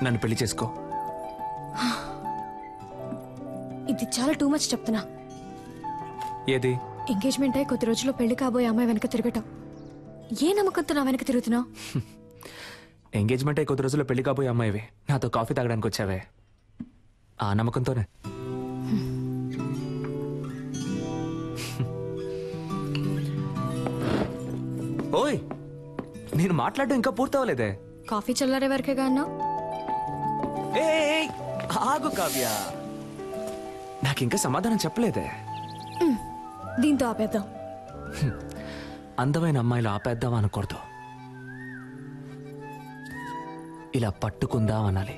నన్ను పెళ్లి చేసుకో. ఇది చాలా టూ మచ్ చెప్తున్నా. ఏది? ఎంగేజ్మెంట్ అయి కొద్ది రోజుల్లో పెళ్లి కాబోయే అమ్మాయి వెనక తిరగటం. ఏ నమ్మకంతో నా వెనక తిరుగుతున్నావు? ఎంగేజ్మెంట్ అయి కొద్ది రోజుల్లో పెళ్లి కాబోయే అమ్మాయివి నాతో కాఫీ తాగడానికి వచ్చావే, ఆ నమ్మకంతోనే. ఓయ్, నేను మాట్లాడడం ఇంకా పూర్తవలేదే. కాఫీ చల్లారే వరకేగా అన్నావు. ఆగు కావ్య, నాకింకా సమాధానం చెప్పలేదే. దీంతో ఆపేద్దాం. అందమైన అమ్మాయిలు ఆపేద్దాం అనకూడదు, ఇలా పట్టుకుందాం అనాలి.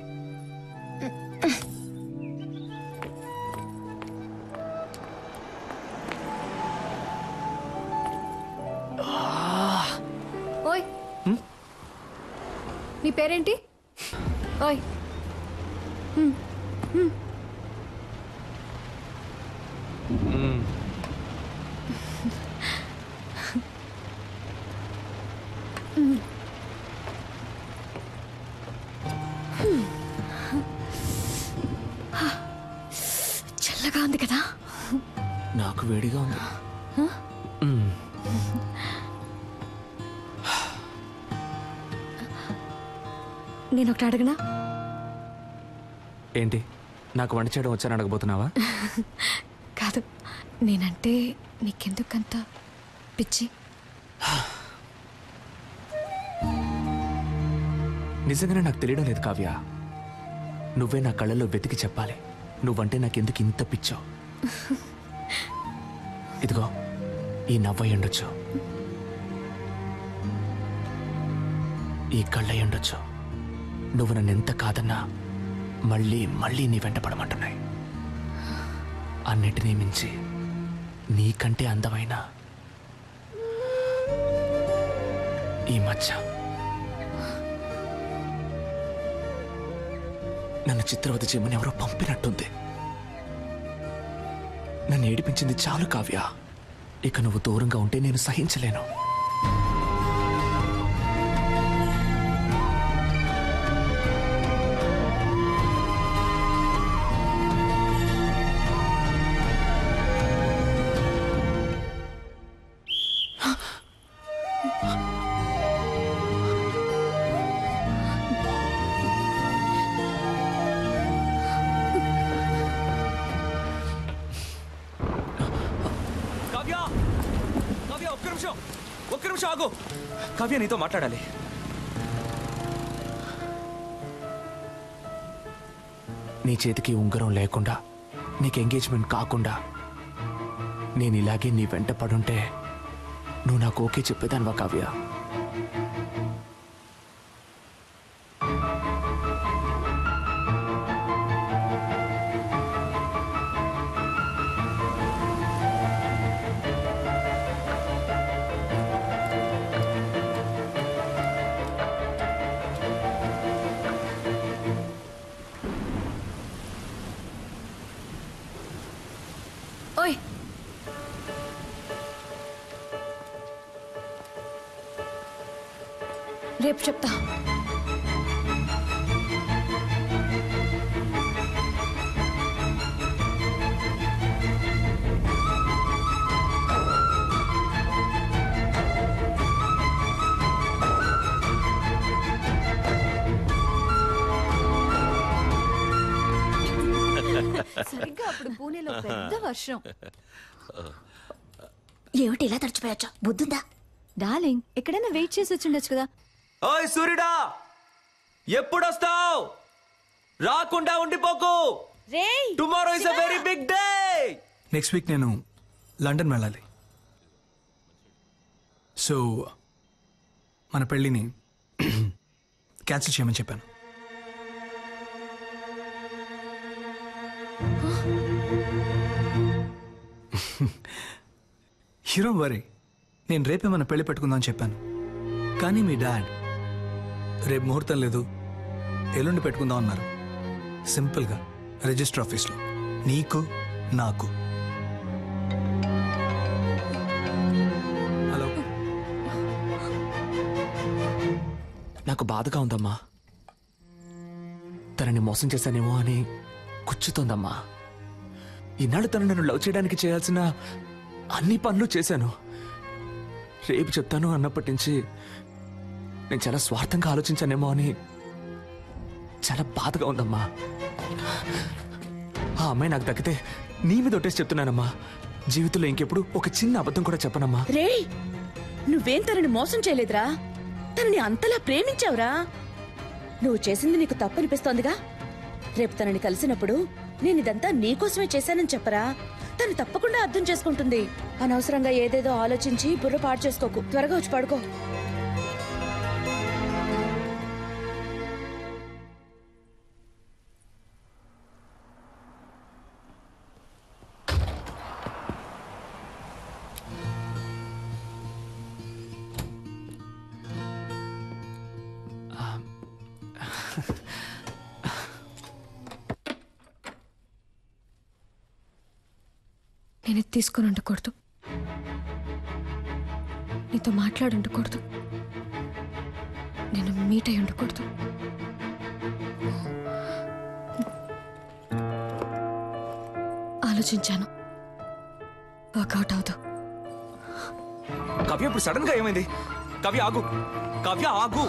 ఓయ్, నీ పేరేంటి? ఓయ్, చల్లగా ఉంది కదా? నాకు వేడిగా ఉంది. నేను ఒకటి అడగనా? ఏంటి, నాకు వంట చేయడం వచ్చాను అడగబోతున్నావా? కాదు, నేనంటే నీకెందుకంత పిచ్చి? నిజంగానే నాకు తెలియడం లేదు కావ్య. నువ్వే నా కళ్ళల్లో వెతికి చెప్పాలి, నువ్వంటే నాకెందుకు ఇంత పిచ్చో. ఇదిగో, ఈ నవ్వై ఉండొచ్చు, ఈ కళ్ళై ఉండొచ్చు. నువ్వు నన్ను ఎంత కాదన్నా మళ్ళీ మళ్ళీ నీ వెంట పడమంటున్నాయి. అన్నిటినీ మించి నీకంటే అందమైన ఈ మచ్చ నన్ను చిత్రవద చేయమని ఎవరో పంపినట్టుంది. నన్ను ఏడిపించింది చాలు కావ్య, ఇక నువ్వు దూరంగా ఉంటే నేను సహించలేను. ఒక్క నిమిషం ఆగు కావ్య, నీతో మాట్లాడాలి. నీ చేతికి ఉంగరం లేకుండా, నీకు ఎంగేజ్మెంట్ కాకుండా నేను ఇలాగే నీ వెంట పడుంటే నువ్వు నాకు ఓకే చెప్పేదానివా కావ్య? ఓయ్, రేపు చెప్తా. సరిగ్గా అప్పుడు పూణేలో పెద్ద వర్షం. ఏమిటి ఇలా తడిచిపోయొచ్చా? బుద్ధుందా? డార్లింగ్, ఎక్కడైనా వెయిట్ చేసి వచ్చిండొచ్చు కదా. ఓయ్ సూర్యుడా, ఎప్పుడొస్తావు? రాకుండా ఉండిపోకు. Tomorrow is a very big day. Next week నేను లండన్ వెళ్ళాలి. సో మన పెళ్ళిని క్యాన్సిల్ చేయమని చెప్పాను. హీరో వరీ, నేను రేపే మన పెళ్లి పెట్టుకుందాం అని చెప్పాను. కానీ మీ డాడ్ రేపు ముహూర్తం లేదు, ఎల్లుండి పెట్టుకుందాం అన్నారు. సింపుల్గా రిజిస్టర్ ఆఫీస్లో, నీకు నాకు. హలో, నాకు బాధగా ఉందమ్మా. తనని మోసం చేశానేమో అని కూర్చుతోందమ్మా. ఈనాడు తను నన్ను లవ్ చేయడానికి చేయాల్సిన అన్ని పనులు చేశాను. రేపు చెప్తాను అన్నప్పటి నుంచి నేను చాలా స్వార్థంగా ఆలోచించానేమో అని చాలా బాధగా ఉందమ్మా. ఆ అమ్మాయి నాకు దక్కితే నీ మీద ఒట్టేసి చెప్తున్నానమ్మా, జీవితంలో ఇంకెప్పుడు ఒక చిన్న అబద్ధం కూడా చెప్పనమ్మా. రే, నువ్వేం తనని మోసం చేయలేదురా, తనని అంతలా ప్రేమించావురా. నువ్వు చేసింది నీకు తప్పనిపిస్తోందిగా. రేపు తనని కలిసినప్పుడు నేనిదంతా నీకోసమే చేశానని చెప్పరా, తను తప్పకుండా అర్థం చేసుకుంటుంది. అనవసరంగా ఏదేదో ఆలోచించి బుర్ర పాడు చేసుకోకు. త్వరగా వచ్చి పడుకో. నేను ఇది తీసుకుని ఉండకూడదు, నీతో మాట్లాడి ఉండకూడదు, నేను మీట్ అయి ఉండకూడదు. ఆలోచించాను, వర్కౌట్ అవుతా. కవ్య ఇప్పుడు సడన్ గా ఏమైంది? కవ్య ఆగు, కవ్య ఆగు.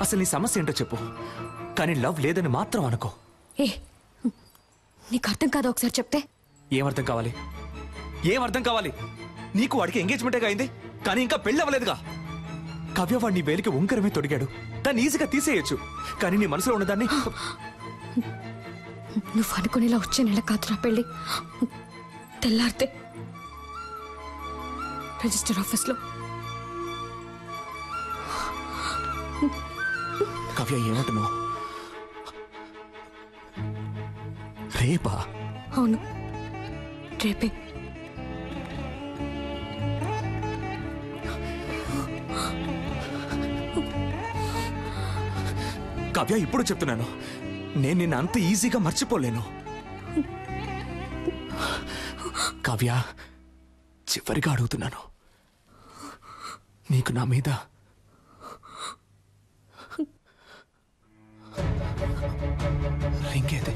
అసలు నీ సమస్య ఏంటో చెప్పు, కానీ లవ్ లేదని మాత్రం అనుకో. ఏ, నీకు అర్థం కాదా? ఒకసారి చెప్తే. ఏమర్థం కావాలి? ఏమర్థం కావాలి? నీకు వాడికి ఎంగేజ్మెంటే అయింది, కానీ ఇంకా పెళ్ళి అవ్వలేదుగా. కవ్య వాడిని వేలికి ఉంకరమే తొడిగాడు, దాన్ని ఈజీగా తీసేయచ్చు. కానీ నీ మనసులో ఉన్నదాన్ని నువ్వు అనుకునేలా వచ్చే నెల కాదు నా పెళ్ళి. తెల్లారితే రిజిస్టర్ ఆఫీస్లో. కవ్య ఏమంటున్నావు? రేపా? అవును, రేపే. కవ్య ఇప్పుడు చెప్తున్నాను, నేను నిన్ను అంత ఈజీగా మర్చిపోలేను. కవ్య, చివరిగా అడుగుతున్నాను, నీకు నా మీద రింగ్ ఏది?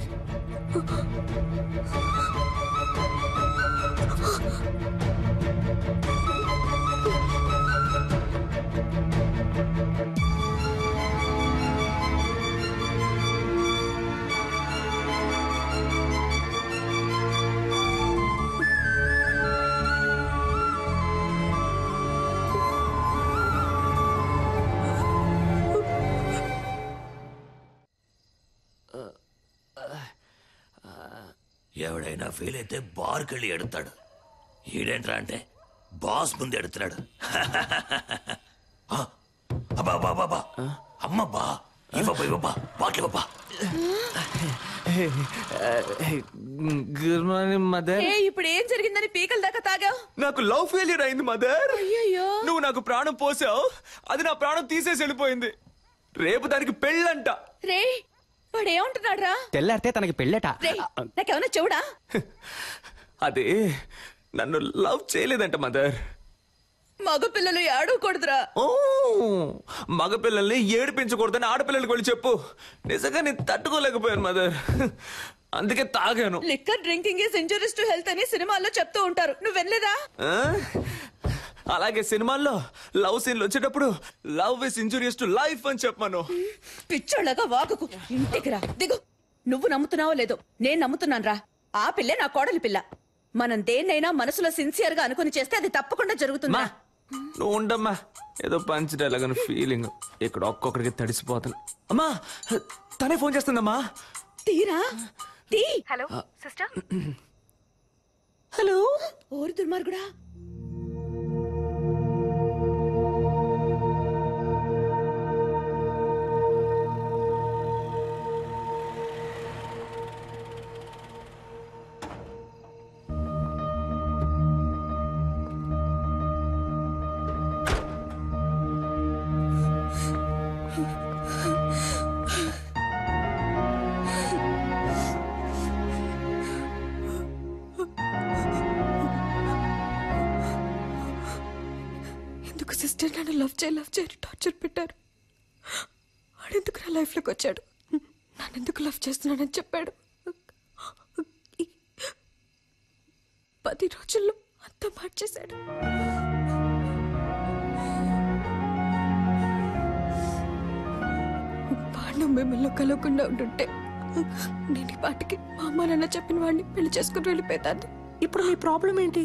ఎవడైనా ఫెయిల్ అయితే బార్కి వెళ్ళి ఎడతాడు. ఈడేంట్రా అంటే బాస్ ముందు ఎడుతున్నాడు. అబ్బా బాబా అమ్మబ్బా ఇవ్వబ్బా ఇవ్వబ్బా బాట్లు ఇవ్వబ్బా. Good morning mother. ఇప్పుడు ఏం జరిగిందని పీకల దాకా తాగావు? నాకు లవ్ ఫెయిల్యూర్ అయింది మదర్. అయ్యయ్యో. నువ్వు నాకు ప్రాణం పోసావు, అది నా ప్రాణం తీసేసి వెళ్ళిపోయింది. రేపు దానికి పెళ్ళంట. రే, వాడేమంటున్నాడు రా? తెల్లారితే తనకి పెళ్ళట. నాకేమన్నా చెవుడా? అదే నన్ను లవ్ చేయలేదంట మదర్. మగపిల్లలు ఏడవకూడదురా. ఓ, మగపిల్లల్ని ఏడిపించకూడదని ఆడపిల్లలకి వెళ్ళి చెప్పు. నిజంగా నేను తట్టుకోలేకపోయాను మదర్, అందుకే తాగాను. Liquor drinking is injurious to health అని సినిమాల్లో చెప్తూ ఉంటారు, నువ్వు వినలేదా? అలాగే సినిమాల్లో లవ్ సీన్లు వచ్చేటప్పుడు love is injurious to life అని చెప్పాను. పిచ్చోళ్ళగా వాగుకు, ఇంటికి రా, దిగు. నువ్వు నమ్ముతున్నావో లేదో, నేను నమ్ముతున్నాను రా. ఆ పిల్లే నా కోడలి పిల్ల. మనం దేన్నైనా మనసులో సిన్సియర్ గా అనుకుని చేస్తే అది తప్పకుండా జరుగుతుందా? నువ్వు ఉండమ్మా, ఏదో పంచ్ డైలాగ్ అని ఫీలింగ్. ఇక్కడ ఒక్కొక్కడికి తడిసిపోతాను. అమ్మా, తనే ఫోన్ చేస్తుందమ్మా. తీరా తీ. Hello sister. హలో. ఓరి దుర్మార్గుడా. సిస్టర్ నన్ను లవ్ చేయి టార్చర్ పెట్టారు. వాడెందుకు నా లైఫ్లోకి వచ్చాడు? నన్నెందుకు లవ్ చేస్తున్నాడని చెప్పాడు. 10 రోజుల్లో అంతా మార్చేశాడు. వాడు మిమ్మల్ని కలవకుండా ఉంటుంటే నేను ఈ పాటికి మా అమ్మ నాన్న చెప్పిన వాడిని పెళ్లి చేసుకుని వెళ్ళిపోతాను. ఇప్పుడు మీ ప్రాబ్లం ఏంటి?